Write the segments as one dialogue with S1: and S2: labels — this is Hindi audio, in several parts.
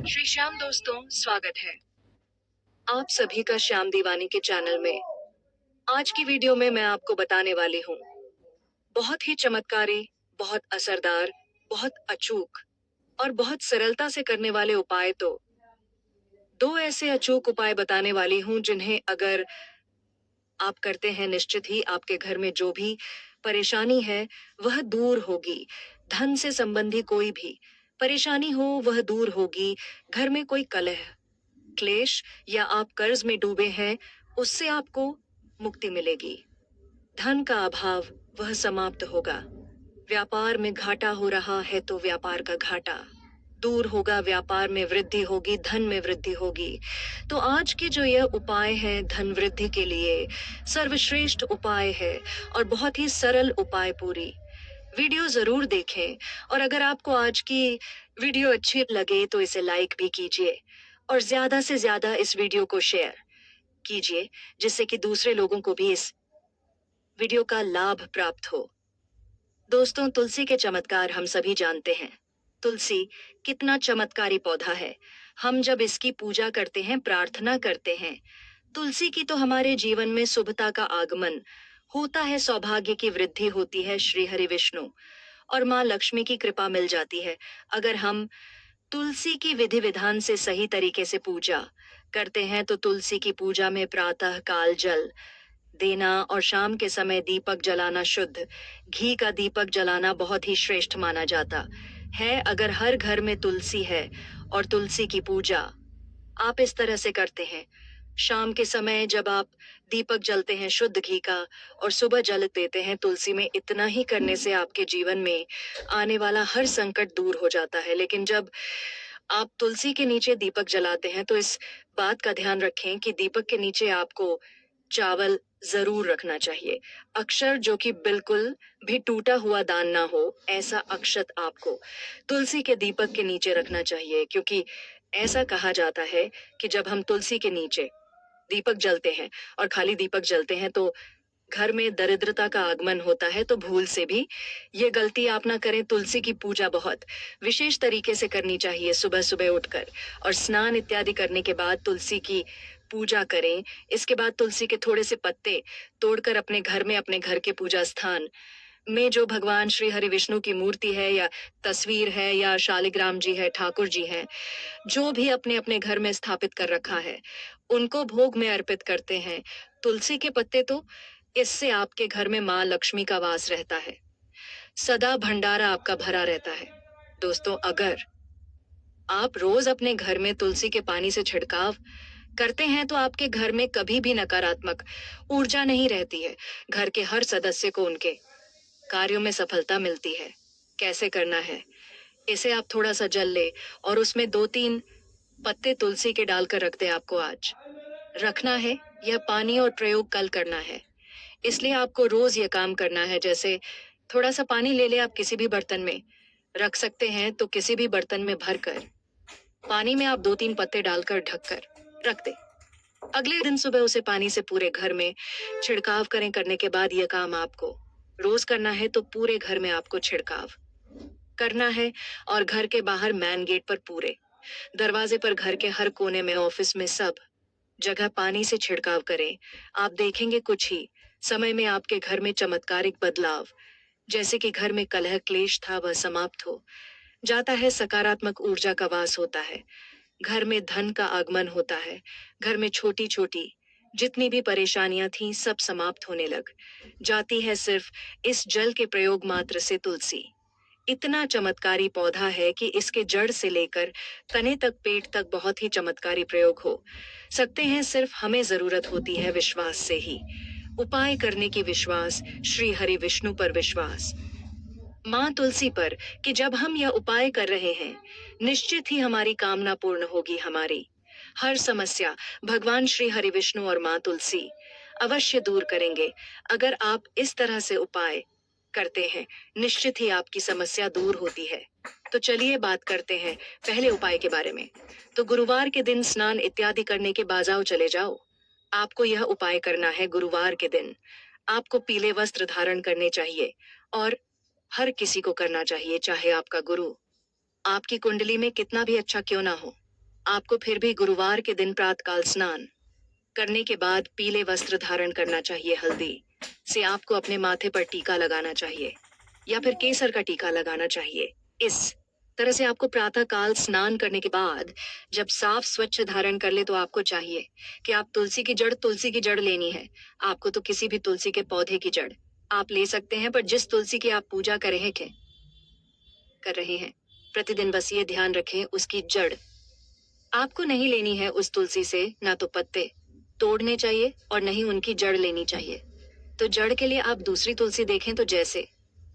S1: श्री श्याम दोस्तों, स्वागत है आप सभी का श्याम दीवानी के चैनल में। आज की वीडियो में मैं आपको बताने वाली हूँ बहुत ही चमत्कारी, बहुत असरदार, बहुत अचूक और बहुत सरलता से करने वाले उपाय। तो दो ऐसे अचूक उपाय बताने वाली हूँ जिन्हें अगर आप करते हैं, निश्चित ही आपके घर में जो भी परेशानी है वह दूर होगी। धन से संबंधी कोई भी परेशानी हो वह दूर होगी। घर में कोई कलह, क्लेश या आप कर्ज में डूबे हैं, उससे आपको मुक्ति मिलेगी। धन का अभाव वह समाप्त होगा। व्यापार में घाटा हो रहा है तो व्यापार का घाटा दूर होगा, व्यापार में वृद्धि होगी, धन में वृद्धि होगी। तो आज के जो यह उपाय है धन वृद्धि के लिए सर्वश्रेष्ठ उपाय है और बहुत ही सरल उपाय। पूरी वीडियो जरूर देखें और अगर आपको आज की वीडियो अच्छी लगे तो इसे लाइक भी कीजिए और ज्यादा से ज्यादा इस वीडियो को शेयर कीजिए, जिससे कि दूसरे लोगों को भी इस वीडियो का लाभ प्राप्त हो। दोस्तों, तुलसी के चमत्कार हम सभी जानते हैं। तुलसी कितना चमत्कारी पौधा है। हम जब इसकी पूजा करते हैं, प्रार्थना करते हैं, तुलसी की, तो हमारे जीवन में शुभता का आगमन होता है, सौभाग्य की वृद्धि होती है, श्री हरि विष्णु और माँ लक्ष्मी की कृपा मिल जाती है। अगर हम तुलसी की विधि विधान से सही तरीके से पूजा करते हैं तो तुलसी की पूजा में प्रातः काल जल देना और शाम के समय दीपक जलाना, शुद्ध घी का दीपक जलाना बहुत ही श्रेष्ठ माना जाता है। अगर हर घर में तुलसी है और तुलसी की पूजा आप इस तरह से करते हैं, शाम के समय जब आप दीपक जलते हैं शुद्ध घी का और सुबह जल देते हैं तुलसी में, इतना ही करने से आपके जीवन में आने वाला हर संकट दूर हो जाता है। लेकिन जब आप तुलसी के नीचे दीपक जलाते हैं तो इस बात का ध्यान रखें कि दीपक के नीचे आपको चावल जरूर रखना चाहिए। अक्षर जो कि बिल्कुल भी टूटा हुआ दान ना हो, ऐसा अक्षत आपको तुलसी के दीपक के नीचे रखना चाहिए, क्योंकि ऐसा कहा जाता है कि जब हम तुलसी के नीचे दीपक जलते हैं और खाली दीपक जलते हैं तो घर में दरिद्रता का आगमन होता है। तो भूल से भी ये गलती आप ना करें। तुलसी की पूजा बहुत विशेष तरीके से करनी चाहिए। सुबह सुबह उठकर और स्नान इत्यादि करने के बाद तुलसी की पूजा करें। इसके बाद तुलसी के थोड़े से पत्ते तोड़कर अपने घर में, अपने घर के पूजा स्थान में जो भगवान श्री हरि विष्णु की मूर्ति है या तस्वीर है या शालिग्राम जी है, ठाकुर जी हैं, जो भी अपने अपने घर में स्थापित कर रखा है, उनको भोग में अर्पित करते हैं। तुलसी के पत्ते तो इससे आपके घर में माँ लक्ष्मी का वास रहता है, सदा भंडारा आपका भरा रहता है। दोस्तों, अगर आप रोज अपने घर में तुलसी के पानी से छिड़काव करते हैं तो आपके घर में कभी भी नकारात्मक ऊर्जा नहीं रहती है। घर के हर सदस्य को उनके कार्यों में सफलता मिलती है। कैसे करना है? इसे आप थोड़ा सा जल ले और उसमें 2-3 पत्ते तुलसी के डालकर रख दे। आपको आज रखना है यह पानी और प्रयोग कल करना है, इसलिए आपको रोज यह काम करना है। जैसे थोड़ा सा पानी ले ले, आप किसी भी बर्तन में रख सकते हैं, तो किसी भी बर्तन में भरकर पानी में आप 2-3 पत्ते डालकर ढककर रख दे। अगले दिन सुबह उसे पानी से पूरे घर में छिड़काव करें। करने के बाद यह काम आपको रोज करना है, तो पूरे घर में आपको छिड़काव करना है और घर के बाहर मैन गेट पर, पूरे दरवाजे पर, घर के हर कोने में, ऑफिस में, सब जगह पानी से छिड़काव करें। आप देखेंगे कुछ ही समय में आपके घर में चमत्कारिक बदलाव, जैसे कि घर में कलह क्लेश था वह समाप्त हो जाता है, सकारात्मक ऊर्जा का वास होता है, घर में धन का आगमन होता है, घर में छोटी छोटी जितनी भी परेशानियां थीं सब समाप्त होने लग जाती है, सिर्फ इस जल के प्रयोग मात्र से। तुलसी इतना चमत्कारी पौधा है कि इसके जड़ से लेकर तने तक, पेट तक बहुत ही चमत्कारी प्रयोग हो सकते हैं। सिर्फ हमें जरूरत होती है विश्वास से ही उपाय करने की, विश्वास, श्री हरि विष्णु पर विश्वास, माँ तुलसी पर, कि जब हम यह उपाय कर रहे हैं निश्चित ही हमारी कामना पूर्ण होगी। हमारी हर समस्या भगवान श्री हरि विष्णु और माँ तुलसी अवश्य दूर करेंगे। अगर आप इस तरह से उपाय करते हैं, निश्चित ही आपकी समस्या दूर होती है। तो चलिए बात करते हैं पहले उपाय के बारे में। तो गुरुवार के दिन स्नान इत्यादि करने के बाजाओ चले जाओ। आपको यह उपाय करना है गुरुवार के दिन। आपको पीले वस्त्र धारण करने चाहिए और हर किसी को करना चाहिए, चाहे आपका गुरु आपकी कुंडली में कितना भी अच्छा क्यों ना हो। आपको फिर भी गुरुवार के दिन प्रातःकाल स्नान करने के बाद पीले वस्त्र धारण करना चाहिए। हल्दी से आपको अपने माथे पर टीका लगाना चाहिए या फिर केसर का टीका लगाना चाहिए। इस तरह से आपको प्रातः काल स्नान करने के बाद जब साफ स्वच्छ धारण कर ले तो आपको चाहिए कि आप तुलसी की जड़ लेनी है। आपको तो किसी भी तुलसी के पौधे की जड़ आप ले सकते हैं, पर जिस तुलसी की आप पूजा कर रहे हैं प्रतिदिन बस ये ध्यान रखें उसकी जड़ आपको नहीं लेनी है। उस तुलसी से ना तो पत्ते तोड़ने चाहिए और नहीं उनकी जड़ लेनी चाहिए। तो जड़ के लिए आप दूसरी तुलसी देखें, तो जैसे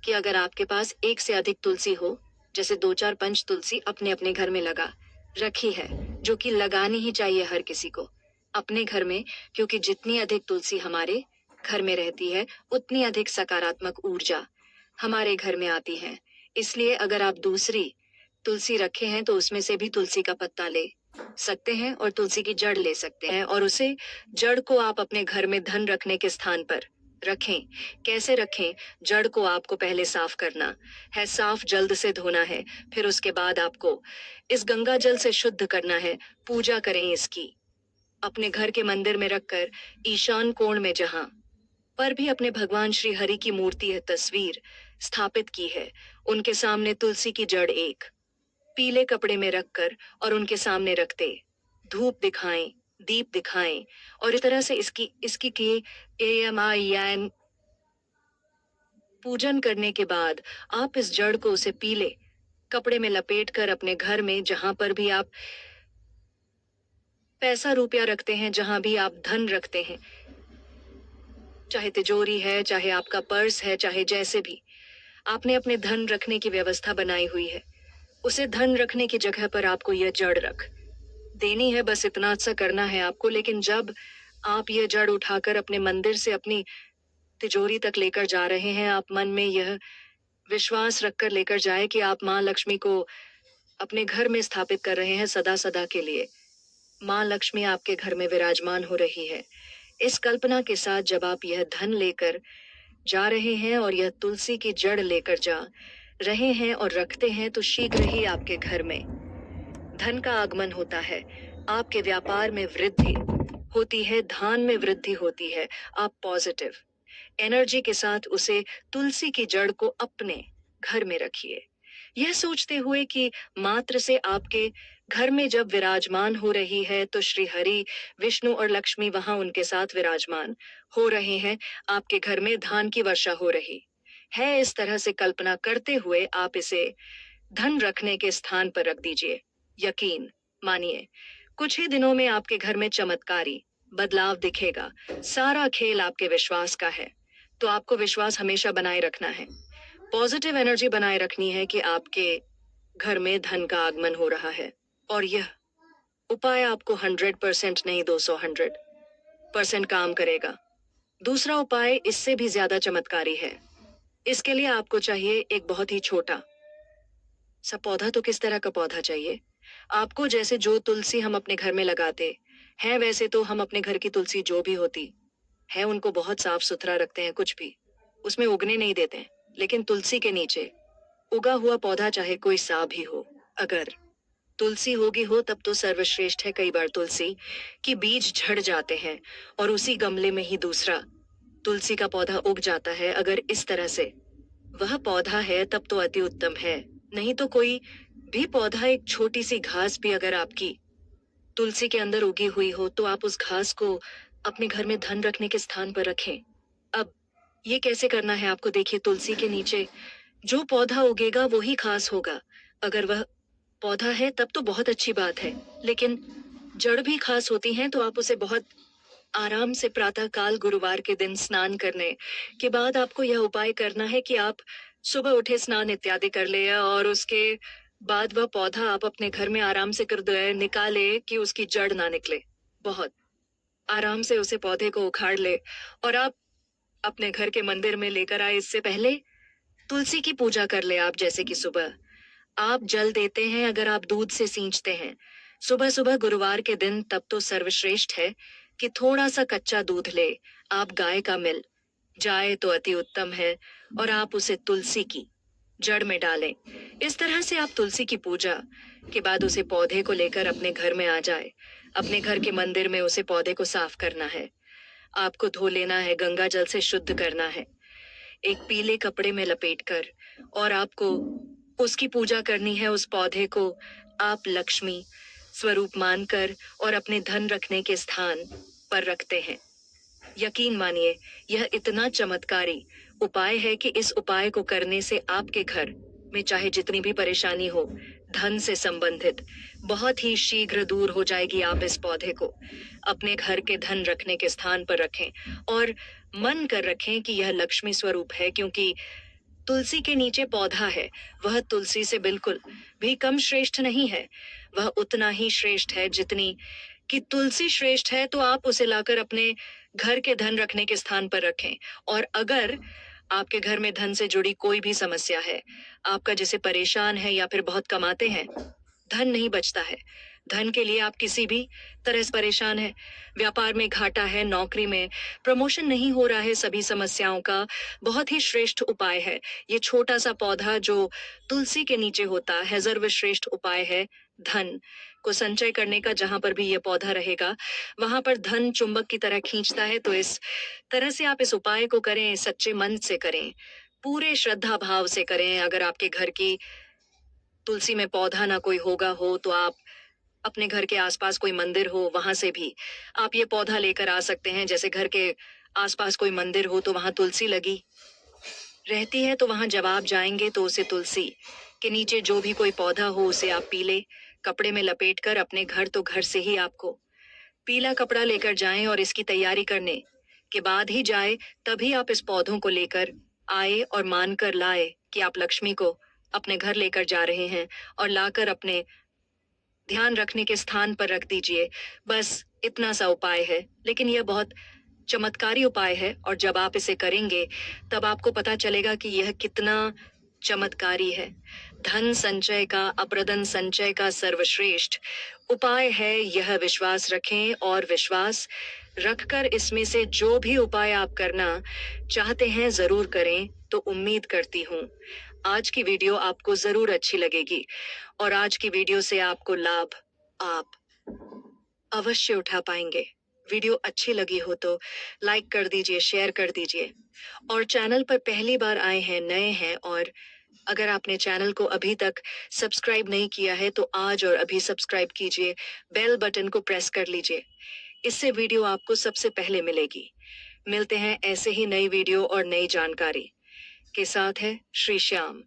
S1: कि अगर आपके पास एक से अधिक तुलसी हो, जैसे दो चार पंच तुलसी अपने अपने घर में लगा रखी है, जो कि लगानी ही चाहिए हर किसी को अपने घर में, क्योंकि जितनी अधिक तुलसी हमारे घर में रहती है उतनी अधिक सकारात्मक ऊर्जा हमारे घर में आती है। इसलिए अगर आप दूसरी तुलसी रखे हैं तो उसमें से भी तुलसी का पत्ता ले सकते हैं और तुलसी की जड़ ले सकते हैं, और उसे जड़ को आप अपने घर में धन रखने के स्थान पर रखें। कैसे रखें? जड़ को आपको पहले साफ करना है, साफ जल्द से धोना है, फिर उसके बाद आपको इस गंगा जल से शुद्ध करना है। पूजा करें इसकी अपने घर के मंदिर में रखकर ईशान कोण में, जहां पर भी अपने भगवान श्री हरि की मूर्ति है, तस्वीर स्थापित की है, उनके सामने तुलसी की जड़ एक पीले कपड़े में रखकर और उनके सामने रखते धूप दिखाएं, दीप दिखाएं, और इस तरह से इसकी इसकी की एएमआईएन पूजन करने के बाद आप इस जड़ को उसे पीले कपड़े में लपेटकर अपने घर में जहां पर भी आप पैसा रुपया रखते हैं, जहां भी आप धन रखते हैं, चाहे तिजोरी है, चाहे आपका पर्स है, चाहे जैसे भी आपने अपने धन रखने की व्यवस्था बनाई हुई है, उसे धन रखने की जगह पर आपको यह जड़ रख देनी है। बस इतना सा करना है आपको। लेकिन जब आप ये जड़ उठाकर अपने मंदिर से अपनी तिजोरी तक लेकर जा रहे हैं, आप मन में यह विश्वास रखकर लेकर जाए कि आप माँ लक्ष्मी को अपने घर में स्थापित कर रहे हैं सदा सदा के लिए। माँ लक्ष्मी आपके घर में विराजमान हो रही है। इस कल्पना के साथ जब आप यह धन लेकर जा रहे हैं और यह तुलसी की जड़ लेकर जा रहे हैं और रखते हैं, तो शीघ्र ही आपके घर में धन का आगमन होता है, आपके व्यापार में वृद्धि होती है, धान में वृद्धि होती है। आप पॉजिटिव एनर्जी के साथ उसे तुलसी की जड़ को अपने घर में रखिए, यह सोचते हुए कि मात्र से आपके घर में जब विराजमान हो रही है तो श्री हरि, विष्णु और लक्ष्मी वहां उनके साथ विराजमान हो रहे हैं, आपके घर में धान की वर्षा हो रही है। इस तरह से कल्पना करते हुए आप इसे धन रखने के स्थान पर रख दीजिए। यकीन मानिए, कुछ ही दिनों में आपके घर में चमत्कारी बदलाव दिखेगा। सारा खेल आपके विश्वास का है, तो आपको विश्वास हमेशा बनाए रखना है, पॉजिटिव एनर्जी बनाए रखनी है कि आपके घर में धन का आगमन हो रहा है। और यह उपाय आपको 100% नहीं, 200% काम करेगा। दूसरा उपाय इससे भी ज्यादा चमत्कारी है। इसके लिए आपको चाहिए एक बहुत ही छोटा सा पौधा। तो किस तरह का पौधा चाहिए आपको? जैसे जो तुलसी हम अपने घर में लगाते हैं, वैसे तो हम अपने घर की तुलसी जो भी होती है उनको बहुत साफ सुथरा रखते हैं, कुछ भी उसमें उगने नहीं देते हैं। लेकिन तुलसी के नीचे उगा हुआ पौधा चाहे कोई सा भी हो, अगर तुलसी होगी हो तब तो सर्वश्रेष्ठ है। कई बार तुलसी की बीज झड़ जाते हैं और उसी गमले में ही दूसरा तुलसी का पौधा उग जाता है। अगर इस तरह से वह पौधा है तब तो अति उत्तम है। नहीं तो कोई भी पौधा, एक छोटी सी घास भी अगर आपकी तुलसी के अंदर उगी हुई हो, तो आप उस घास को अपने घर में धन रखने के स्थान पर रखें। अब ये कैसे करना है आपको? देखिए, तुलसी के नीचे जो पौधा उगेगा वो ही खास होगा। अगर वह पौधा है तब तो बहुत अच्छी बात है, लेकिन जड़ भी खास होती हैं, तो आप उसे बहुत आराम से प्रातः काल गुरुवार के दिन स्नान करने के बाद आपको यह उपाय करना है कि आप सुबह उठे, स्नान इत्यादि कर ले और उसके बाद वह पौधा आप अपने घर में आराम से कर दे, निकाले कि उसकी जड़ ना निकले। बहुत आराम से उसे पौधे को उखाड़ ले और आप अपने घर के मंदिर में लेकर आए। इससे पहले तुलसी की पूजा कर ले आप। जैसे कि सुबह आप जल देते हैं, अगर आप दूध से सींचते हैं सुबह सुबह गुरुवार के दिन, तब तो सर्वश्रेष्ठ है कि थोड़ा सा कच्चा दूध ले आप, गाय का मिल जाए तो अति उत्तम है, और आप उसे तुलसी की जड़ में डालें। इस तरह से आप तुलसी की पूजा के बाद उसे पौधे को लेकर अपने घर में आ जाए। अपने घर के मंदिर में उसे पौधे को साफ करना है। आपको धो लेना है, गंगा जल से शुद्ध करना है, एक पीले कपड़े में लपेटकर, और आपको उसकी पूजा करनी है। उस पौधे को आप लक्ष्मी स्वरूप मानकर और अपने धन रखने के स्थान पर रखते हैं। यकीन मानिए, यह इतना चमत्कारी उपाय है कि इस उपाय को करने से आपके घर में चाहे जितनी भी परेशानी हो, धन से संबंधित, बहुत ही शीघ्र दूर हो जाएगी। आप इस पौधे को अपने घर के धन रखने के स्थान पर रखें और मन कर रखें कि यह लक्ष्मी स्वरूप है, क्योंकि तुलसी के नीचे पौधा है, वह तुलसी से बिल्कुल भी कम श्रेष्ठ नहीं है। वह उतना ही श्रेष्ठ है जितनी कि तुलसी श्रेष्ठ है। तो आप उसे लाकर अपने घर के धन रखने के स्थान पर रखें। और अगर आपके घर में धन से जुड़ी कोई भी समस्या है, आपका जैसे परेशान है या फिर बहुत कमाते हैं, धन नहीं बचता है, धन के लिए आप किसी भी तरह से परेशान है, व्यापार में घाटा है, नौकरी में प्रमोशन नहीं हो रहा है, सभी समस्याओं का बहुत ही श्रेष्ठ उपाय है ये छोटा सा पौधा जो तुलसी के नीचे होता है। सर्वश्रेष्ठ उपाय है धन को संचय करने का। जहां पर भी ये पौधा रहेगा, वहां पर धन चुंबक की तरह खींचता है। तो इस तरह से आप इस उपाय को करें, सच्चे मन से करें, पूरे श्रद्धा भाव से करें। अगर आपके घर की तुलसी में पौधा ना कोई होगा हो, तो आप अपने घर के आसपास कोई मंदिर हो, वहां से भी आप ये पौधा लेकर आ सकते हैं। जैसे घर के आसपास कोई मंदिर हो तो वहां तुलसी लगी रहती है, तो वहां जब आप जाएंगे तो उसे तुलसी के नीचे जो भी कोई पौधा हो उसे आप पीले कपड़े में लपेट कर अपने घर, तो घर से ही आपको पीला कपड़ा लेकर जाएं और इसकी तैयारी करने के बाद ही जाए। तभी आप इस पौधों को लेकर आए और मानकर लाए कि आप लक्ष्मी को अपने घर लेकर जा रहे हैं, और लाकर अपने ध्यान रखने के स्थान पर रख दीजिए। बस इतना सा उपाय है, लेकिन यह बहुत चमत्कारी उपाय है। और जब आप इसे करेंगे तब आपको पता चलेगा कि यह कितना चमत्कारी है। धन संचय का, अप्रदन संचय का सर्वश्रेष्ठ उपाय है यह। विश्वास रखें और विश्वास रखकर इसमें से जो भी उपाय आप करना चाहते हैं जरूर करें। तो उम्मीद करती हूँ आज की वीडियो आपको जरूर अच्छी लगेगी, और आज की वीडियो से आपको लाभ आप अवश्य उठा पाएंगे। वीडियो अच्छी लगी हो तो लाइक कर दीजिए, शेयर कर दीजिए, और चैनल पर पहली बार आए हैं, नए हैं, और अगर आपने चैनल को अभी तक सब्सक्राइब नहीं किया है तो आज और अभी सब्सक्राइब कीजिए, बेल बटन को प्रेस कर लीजिए। इससे वीडियो आपको सबसे पहले मिलेगी। मिलते हैं ऐसे ही नई वीडियो और नई जानकारी के साथ। है श्री श्याम।